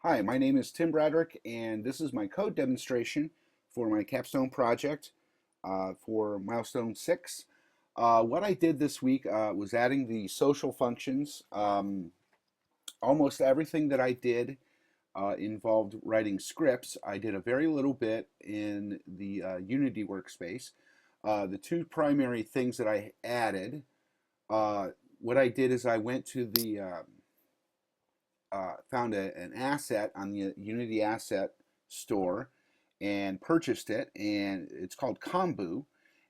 Hi, my name is Tim Bradrick, and this is my code demonstration for my capstone project for Milestone 6. What I did this week was adding the social functions. Almost everything that I did involved writing scripts. I did a very little bit in the Unity workspace. The two primary things that I added, uh, what I did is I went to the found an asset on the Unity asset store and purchased it, and it's called Kombu,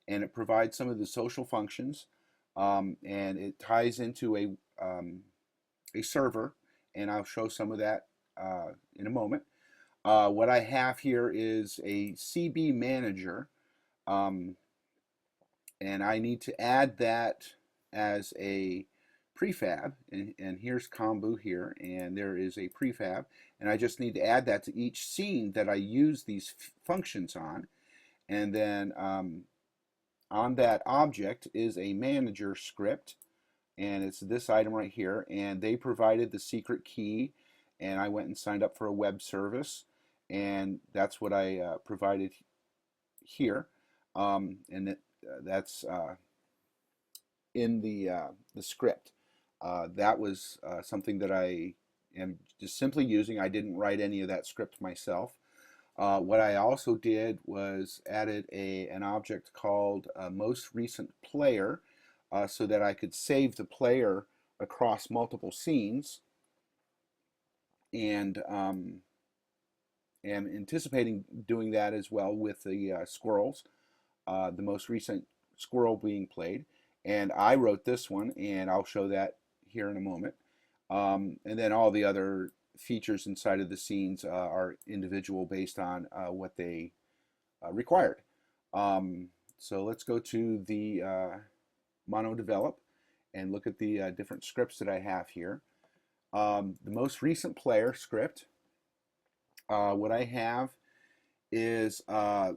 and it provides some of the social functions, and it ties into a server, and I'll show some of that in a moment. What I have here is a CB manager, um, and I need to add that as a prefab, and here's Kombu here, and there is a prefab, and I just need to add that to each scene that I use these functions on, and then on that object is a manager script, and it's this item right here, and they provided the secret key, and I went and signed up for a web service, and that's what I provided here, and that's in the script. That was something that I am just simply using. I didn't write any of that script myself. What I also did was added an object called most recent player so that I could save the player across multiple scenes, and am anticipating doing that as well with the squirrels, the most recent squirrel being played. And I wrote this one, and I'll show that here in a moment. And then all the other features inside of the scenes are individual based on what they required. So let's go to the Mono Develop and look at the different scripts that I have here. The most recent player script, what I have is I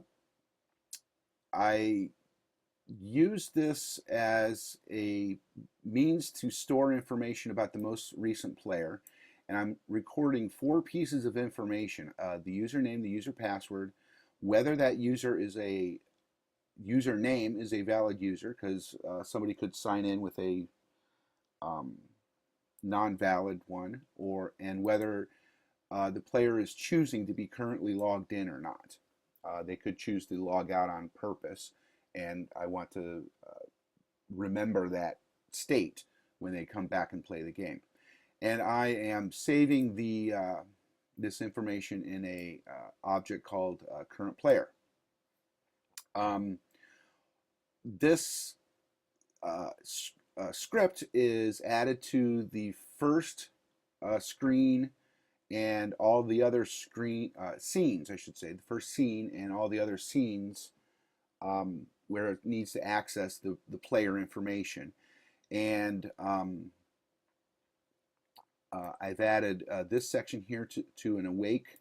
use this as a means to store information about the most recent player. And I'm recording 4 pieces of information: the username, the user password, whether that user is a username is a valid user, because somebody could sign in with a um, non-valid one, or and whether the player is choosing to be currently logged in or not. They could choose to log out on purpose, and I want to remember that state when they come back and play the game. And I am saving the this information in a object called current player. Um, this script is added to the first screen and all the other scenes, I should say, the first scene and all the other scenes where it needs to access the player information. And I've added this section here to an awake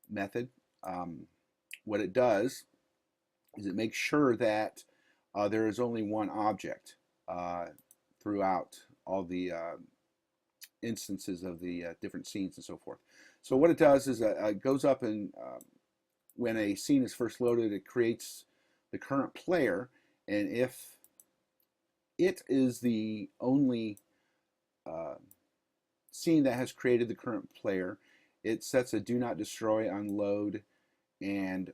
method. What it does is it makes sure that there is only one object throughout all the instances of the different scenes and so forth. So what it does is it goes up, and when a scene is first loaded, it creates the current player, and if it is the only scene that has created the current player, it sets a do not destroy, unload, and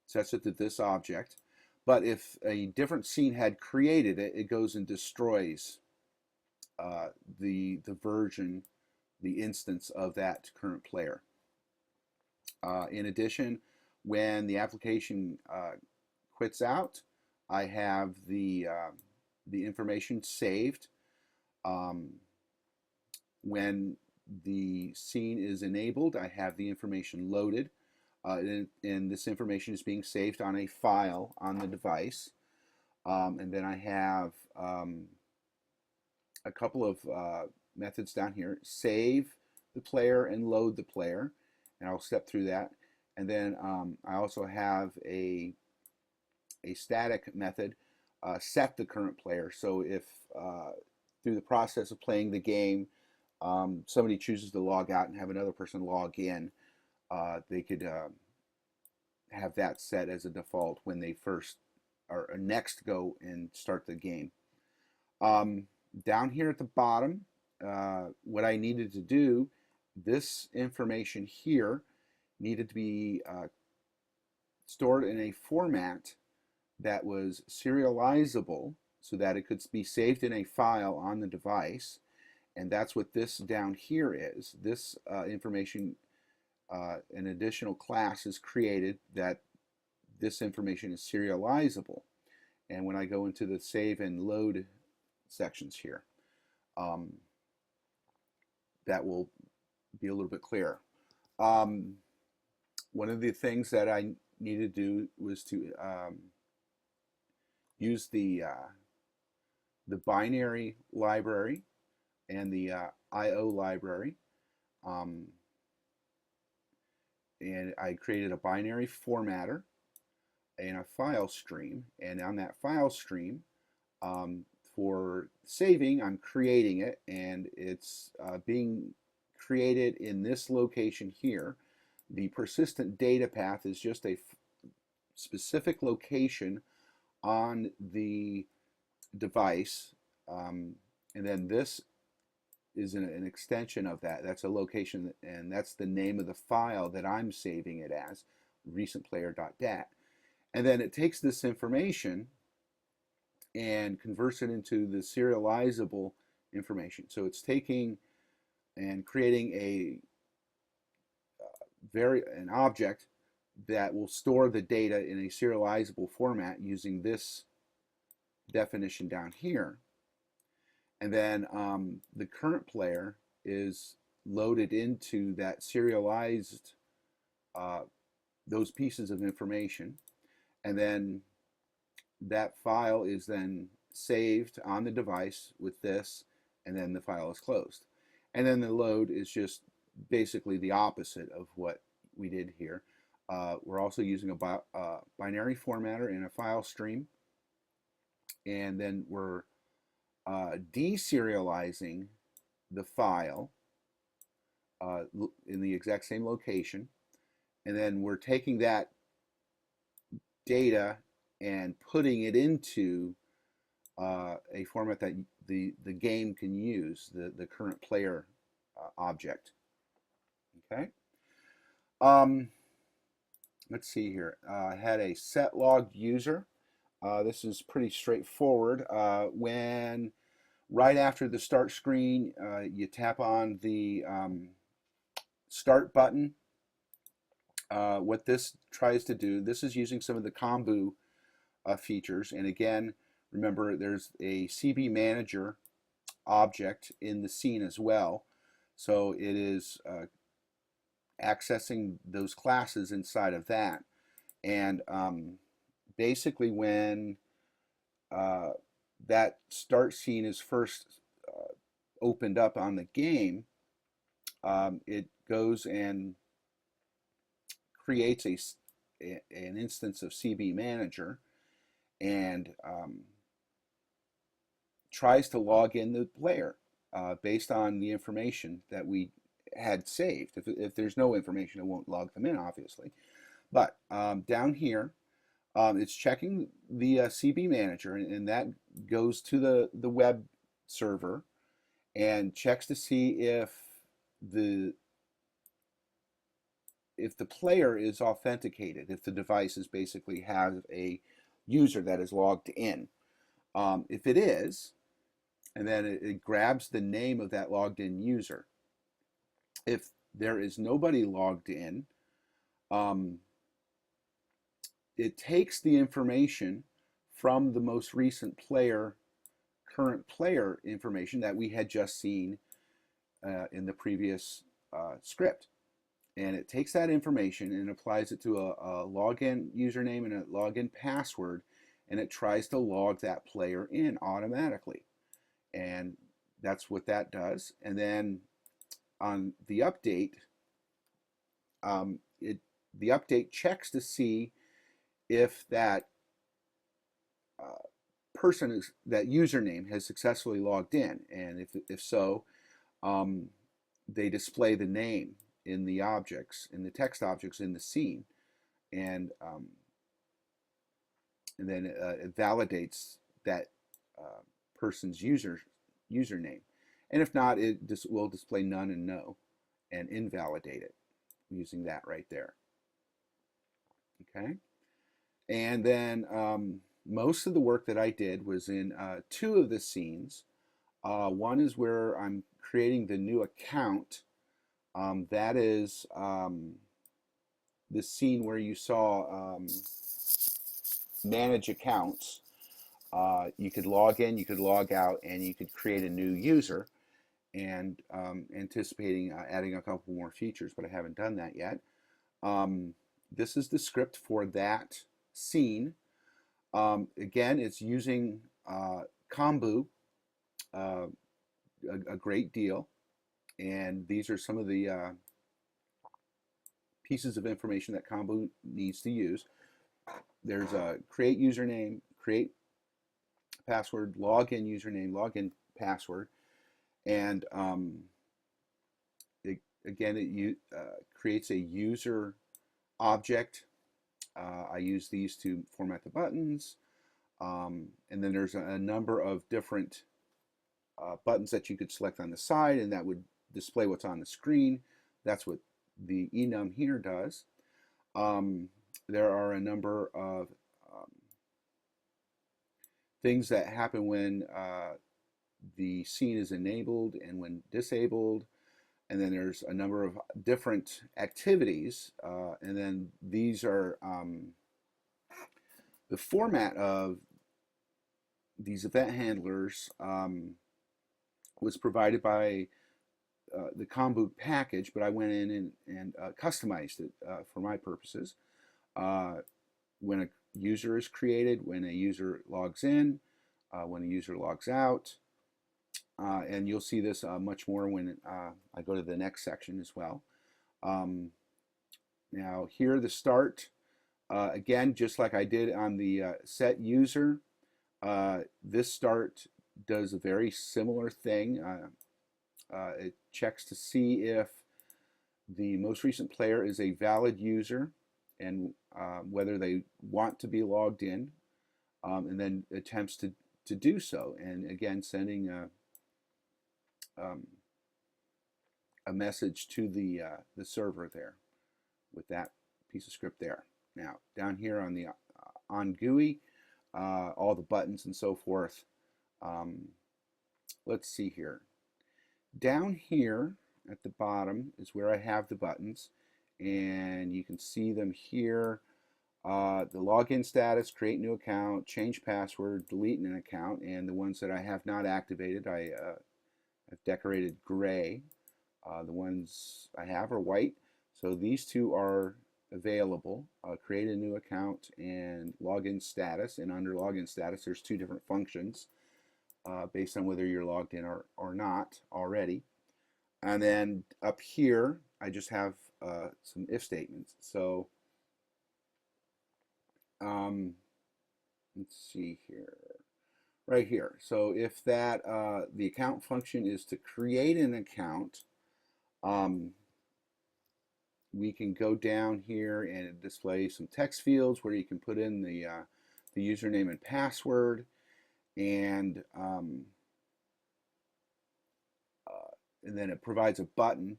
sets it to this object. But if a different scene had created it, it goes and destroys the version, the instance of that current player. In addition, when the application quits out, I have the information saved. When the scene is enabled, I have the information loaded, and this information is being saved on a file on the device. And then I have a couple of methods down here: save the player and load the player, and I'll step through that. And then I also have a static method, set the current player. So if through the process of playing the game, somebody chooses to log out and have another person log in, they could have that set as a default when they first or next go and start the game. Um, Down here at the bottom, what I needed to do, this information here needed to be stored in a format that was serializable so that it could be saved in a file on the device. And that's what this down here is. This information, an additional class is created that this information is serializable. And when I go into the save and load sections here, that will be a little bit clearer. One of the things that I needed to do was to use the binary library and the IO library, and I created a binary formatter and a file stream, and on that file stream, for saving, I'm creating it, and it's being created in this location here. The persistent data path is just a specific location on the device, and then this is an extension of that. That's a location, and that's the name of the file that I'm saving it as, recentplayer.dat. And then it takes this information and converts it into the serializable information. So it's taking and creating an object that will store the data in a serializable format using this definition down here. And then the current player is loaded into that serialized, those pieces of information. And then that file is then saved on the device with this, and then the file is closed. And then the load is just basically the opposite of what we did here. We're also using a binary formatter and a file stream, and then we're deserializing the file in the exact same location, and then we're taking that data and putting it into a format that the game can use, the current player object. Okay. Let's see here. I had a set logged user. This is pretty straightforward. When right after the start screen, you tap on the start button. What this tries to do, this is using some of the Kombu features. And again, remember there's a CB manager object in the scene as well. So it is accessing those classes inside of that. And basically when that start scene is first opened up on the game, it goes and creates an instance of CB Manager and tries to log in the player based on the information that we had saved. If there's no information, it won't log them in, obviously. But down here, it's checking the CB Manager, and that goes to the web server and checks to see if the player is authenticated, if the devices basically have a user that is logged in. If it is, and then it grabs the name of that logged in user. If there is nobody logged in, it takes the information from the most recent player, current player information that we had just seen in the previous script. And it takes that information and applies it to a login username and a login password, and it tries to log that player in automatically. And that's what that does. And then on the update, the update checks to see if that that username has successfully logged in, and if so, they display the name in the objects, in the text objects in the scene, and then it validates that uh, person's username. And if not, it will display none and no and invalidate it using that right there. Okay. And then most of the work that I did was in two of the scenes. One is where I'm creating the new account. That is the scene where you saw manage accounts. You could log in, you could log out, and you could create a new user. And anticipating adding a couple more features, but I haven't done that yet. This is the script for that scene. Again, it's using Kombu a great deal, and these are some of the pieces of information that Kombu needs to use. There's a create username, create password, login username, login password, and it creates a user object. I use these to format the buttons, and then there's a number of different buttons that you could select on the side, and that would display what's on the screen. That's what the enum here does. There are a number of things that happen when the scene is enabled and when disabled, and then there's a number of different activities, and then these are the format of these event handlers was provided by the Kombu package, but I went in and customized it for my purposes. When a user is created, when a user logs in, when a user logs out, and you'll see this much more when I go to the next section as well. Now here the start, again, just like I did on the set user, this start does a very similar thing. It checks to see if the most recent player is a valid user and whether they want to be logged in, and then attempts to do so. And again, sending a message to the server there with that piece of script there. Now down here on the on GUI, all the buttons and so forth. Let's see here. Down here at the bottom is where I have the buttons, and you can see them here. The login status, create new account, change password, delete an account, and the ones that I have not activated, I've decorated gray. The ones I have are white. So these two are available. Create a new account and login status. And under login status, there's two different functions based on whether you're logged in or not already. And then up here, I just have some if statements. So let's see here. Right here. So if that the account function is to create an account, we can go down here and display some text fields where you can put in the username and password, and then it provides a button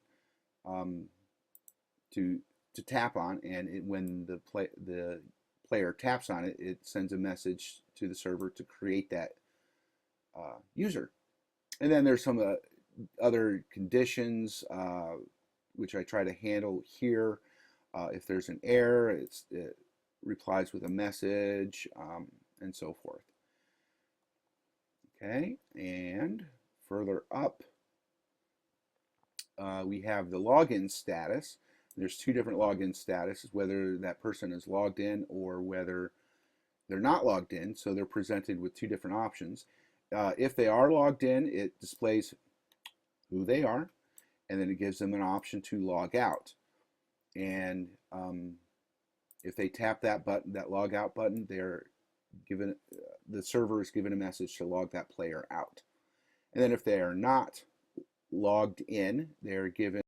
to tap on, and when the player taps on it, it sends a message to the server to create that user. And then there's some other conditions which I try to handle here. If there's an error, it replies with a message, and so forth. Okay, and further up, we have the login status. There's two different login statuses, whether that person is logged in or whether they're not logged in. So they're presented with two different options. If they are logged in, it displays who they are, and then it gives them an option to log out. And if they tap that button, that log out button, they're given the server is given a message to log that player out. And then if they are not logged in, they're given